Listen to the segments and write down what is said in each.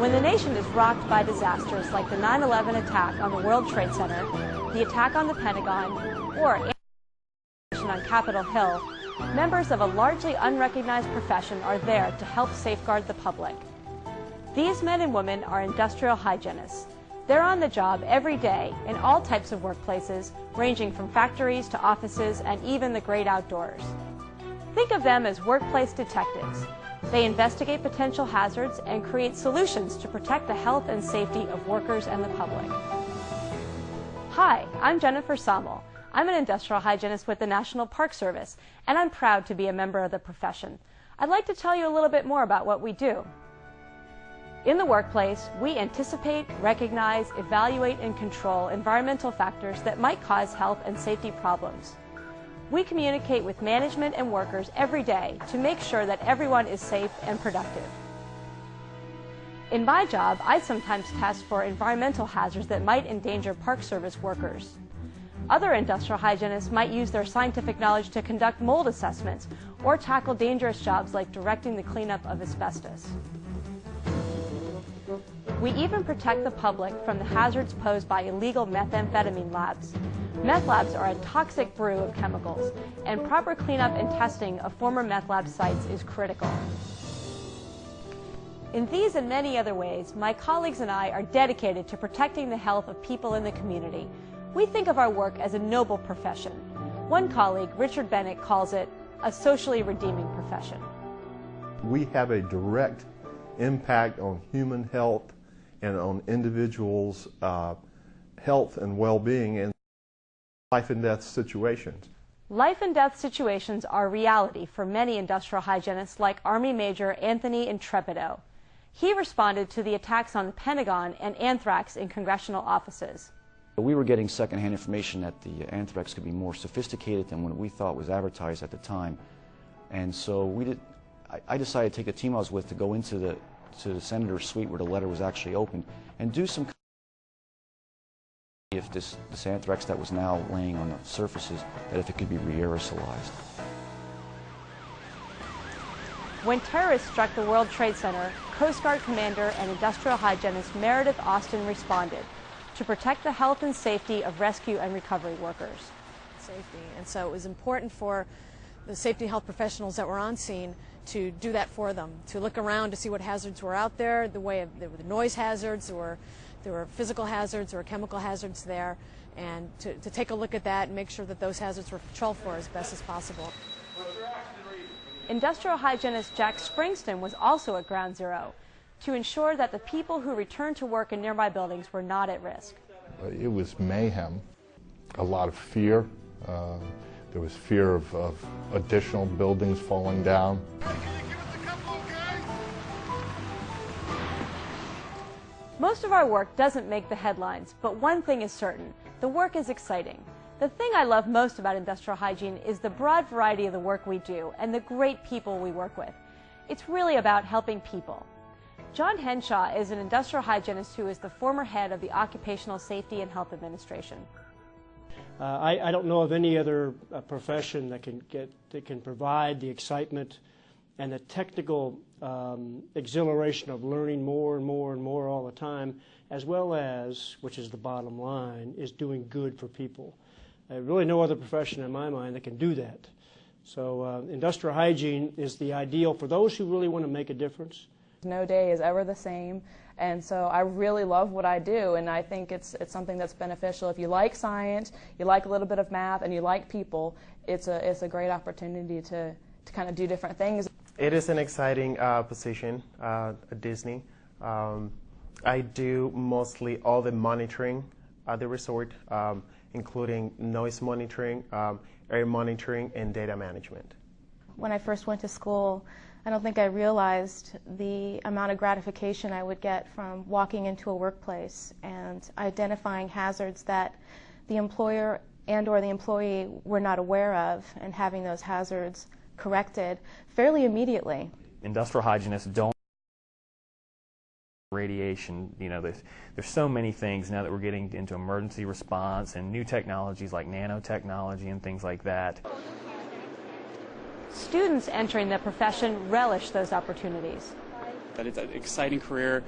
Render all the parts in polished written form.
When the nation is rocked by disasters like the 9/11 attack on the World Trade Center, the attack on the Pentagon, or on Capitol Hill, members of a largely unrecognized profession are there to help safeguard the public. These men and women are industrial hygienists. They're on the job every day in all types of workplaces, ranging from factories to offices and even the great outdoors. Think of them as workplace detectives. They investigate potential hazards and create solutions to protect the health and safety of workers and the public. Hi, I'm Jennifer Sommel. I'm an industrial hygienist with the National Park Service, and I'm proud to be a member of the profession. I'd like to tell you a little bit more about what we do. In the workplace, we anticipate, recognize, evaluate, and control environmental factors that might cause health and safety problems. We communicate with management and workers every day to make sure that everyone is safe and productive. In my job, I sometimes test for environmental hazards that might endanger Park Service workers. Other industrial hygienists might use their scientific knowledge to conduct mold assessments or tackle dangerous jobs like directing the cleanup of asbestos. We even protect the public from the hazards posed by illegal methamphetamine labs. Meth labs are a toxic brew of chemicals, and proper cleanup and testing of former meth lab sites is critical. In these and many other ways, my colleagues and I are dedicated to protecting the health of people in the community. We think of our work as a noble profession. One colleague, Richard Bennett, calls it a socially redeeming profession. We have a direct impact on human health and on individuals' health and well-being in life and death situations. Life and death situations are reality for many industrial hygienists like Army Major Anthony Intrepido. He responded to the attacks on the Pentagon and anthrax in congressional offices. We were getting secondhand information that the anthrax could be more sophisticated than what we thought was advertised at the time. And so I decided to take the team I was with to go into the senator's suite where the letter was actually opened and do some if this anthrax that was now laying on the surfaces, that if it could be re-aerosolized. When terrorists struck the World Trade Center, Coast Guard Commander and industrial hygienist Meredith Austin responded to protect the health and safety of rescue and recovery workers. Safety, and so it was important for the safety and health professionals that were on scene to do that for them, to look around to see what hazards were out there, there were the noise hazards, there were physical hazards, there were chemical hazards there, and to take a look at that and make sure that those hazards were controlled for as best as possible. Industrial hygienist Jack Springston was also at Ground Zero to ensure that the people who returned to work in nearby buildings were not at risk. It was mayhem, a lot of fear. There was fear of additional buildings falling down. Most of our work doesn't make the headlines, but one thing is certain, the work is exciting. The thing I love most about industrial hygiene is the broad variety of the work we do and the great people we work with. It's really about helping people. John Henshaw is an industrial hygienist who is the former head of the Occupational Safety and Health Administration. I don't know of any other profession that can provide the excitement and the technical exhilaration of learning more and more and more all the time, as well as, which is the bottom line, is doing good for people. Really no other profession in my mind that can do that. So industrial hygiene is the ideal for those who really want to make a difference. No day is ever the same, and so I really love what I do, and I think it's something that's beneficial. If you like science, you like a little bit of math, and you like people, it's a great opportunity to kind of do different things. It is an exciting position at Disney. I do mostly all the monitoring at the resort, including noise monitoring, air monitoring, and data management. When I first went to school, I don't think I realized the amount of gratification I would get from walking into a workplace and identifying hazards that the employer and/or the employee were not aware of, and having those hazards corrected fairly immediately. Industrial hygienists don't radiation. You know, there's so many things now that we're getting into emergency response and new technologies like nanotechnology and things like that. Students entering the profession relish those opportunities. That it's an exciting career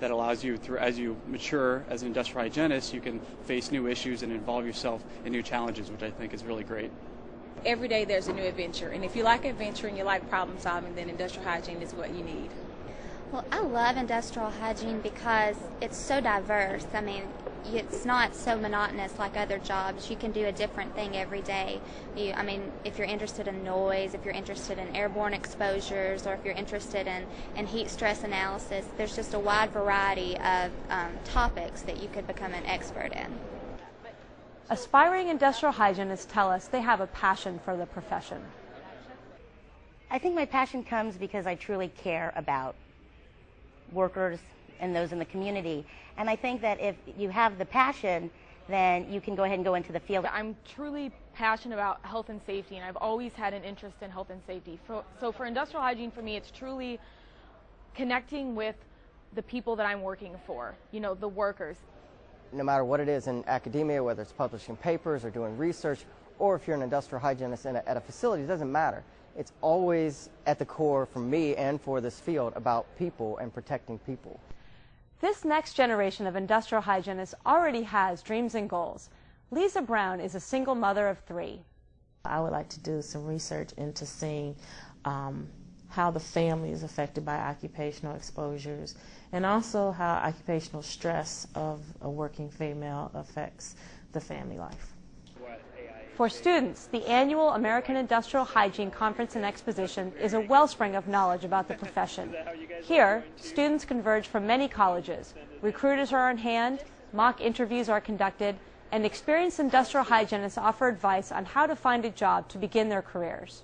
that allows you, as you mature as an industrial hygienist, you can face new issues and involve yourself in new challenges, which I think is really great. Every day there's a new adventure, and if you like adventure and you like problem solving, then industrial hygiene is what you need. Well, I love industrial hygiene because it's so diverse. I mean, it's not so monotonous like other jobs. You can do a different thing every day. I mean, if you're interested in noise, if you're interested in airborne exposures, or if you're interested in heat stress analysis, there's just a wide variety of topics that you could become an expert in. Aspiring industrial hygienists tell us they have a passion for the profession. I think my passion comes because I truly care about workers and those in the community. And I think that if you have the passion, then you can go ahead and go into the field. I'm truly passionate about health and safety, and I've always had an interest in health and safety. So for industrial hygiene, for me, it's truly connecting with the people that I'm working for, you know, the workers. No matter what it is in academia, whether it's publishing papers or doing research, or if you're an industrial hygienist at a facility, it doesn't matter. It's always at the core for me and for this field about people and protecting people. This next generation of industrial hygienists already has dreams and goals. Lisa Brown is a single mother of 3. I would like to do some research into seeing how the family is affected by occupational exposures, and also how occupational stress of a working female affects the family life. For students, the annual American Industrial Hygiene Conference and Exposition is a wellspring of knowledge about the profession. Here, students converge from many colleges. Recruiters are on hand, mock interviews are conducted, and experienced industrial hygienists offer advice on how to find a job to begin their careers.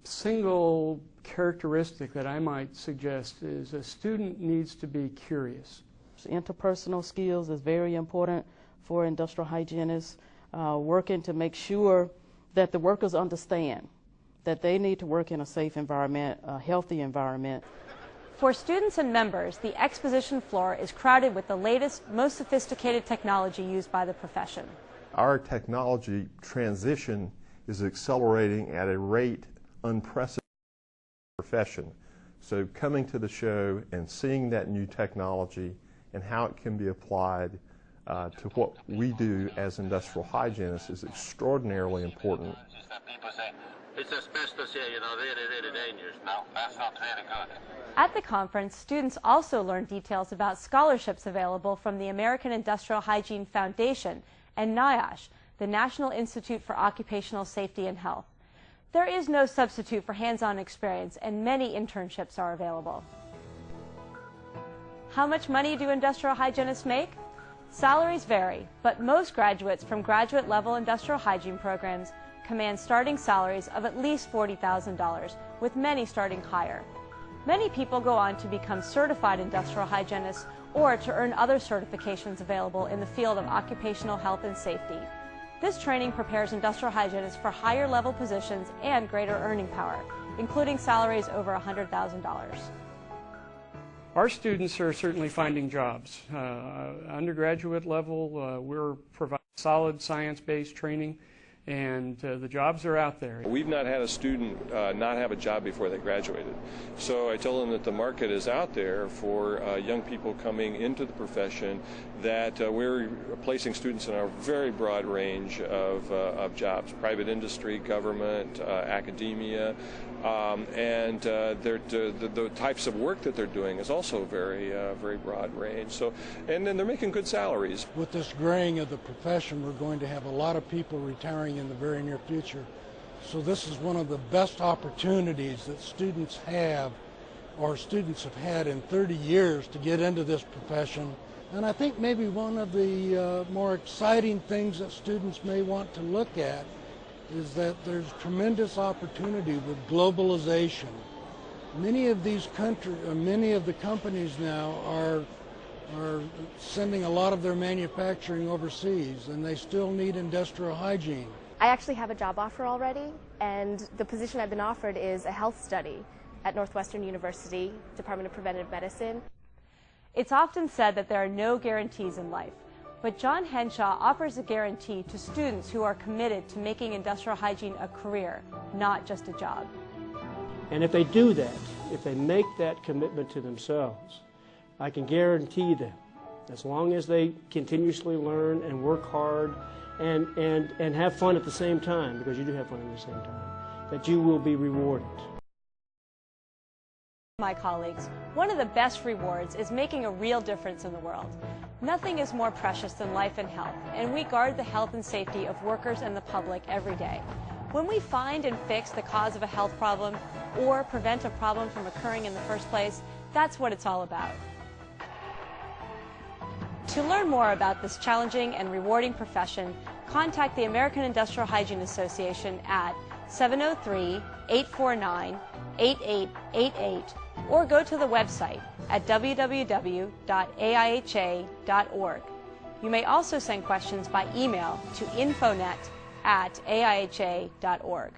Single characteristic that I might suggest is a student needs to be curious. Interpersonal skills is very important for industrial hygienists. Working to make sure that the workers understand that they need to work in a safe environment, a healthy environment. For students and members, the exposition floor is crowded with the latest, most sophisticated technology used by the profession. Our technology transition is accelerating at a rate unprecedented in the profession. So coming to the show and seeing that new technology and how it can be applied to what we do as industrial hygienists is extraordinarily important. People say, it's asbestos here, you know, really dangerous. No, that's not very good. At the conference, students also learned details about scholarships available from the American Industrial Hygiene Foundation and NIOSH, the National Institute for Occupational Safety and Health. There is no substitute for hands-on experience, and many internships are available. How much money do industrial hygienists make? Salaries vary, but most graduates from graduate-level industrial hygiene programs command starting salaries of at least $40,000, with many starting higher. Many people go on to become certified industrial hygienists or to earn other certifications available in the field of occupational health and safety. This training prepares industrial hygienists for higher level positions and greater earning power, including salaries over $100,000. Our students are certainly finding jobs. Undergraduate level, we're providing solid science-based training, and the jobs are out there. We've not had a student not have a job before they graduated. So I told them that the market is out there for young people coming into the profession, that we're placing students in a very broad range of jobs, private industry, government, academia, and the types of work that they're doing is also very broad range. So, and then they're making good salaries. With this graying of the profession, we're going to have a lot of people retiring in the very near future. So this is one of the best opportunities that students have, or students have had in 30 years to get into this profession. And I think maybe one of the more exciting things that students may want to look at is that there's tremendous opportunity with globalization. Many of the companies now are sending a lot of their manufacturing overseas, and they still need industrial hygiene. I actually have a job offer already, and the position I've been offered is a health study at Northwestern University, Department of Preventive Medicine. It's often said that there are no guarantees in life, but John Henshaw offers a guarantee to students who are committed to making industrial hygiene a career, not just a job. And if they do that, if they make that commitment to themselves, I can guarantee them, as long as they continuously learn and work hard and have fun at the same time, because you do have fun at the same time, that you will be rewarded. My colleagues, one of the best rewards is making a real difference in the world. Nothing is more precious than life and health, and we guard the health and safety of workers and the public every day. When we find and fix the cause of a health problem or prevent a problem from occurring in the first place, that's what it's all about. To learn more about this challenging and rewarding profession, contact the American Industrial Hygiene Association at 703-849-8888 or go to the website at www.aiha.org. You may also send questions by email to infonet@aiha.org.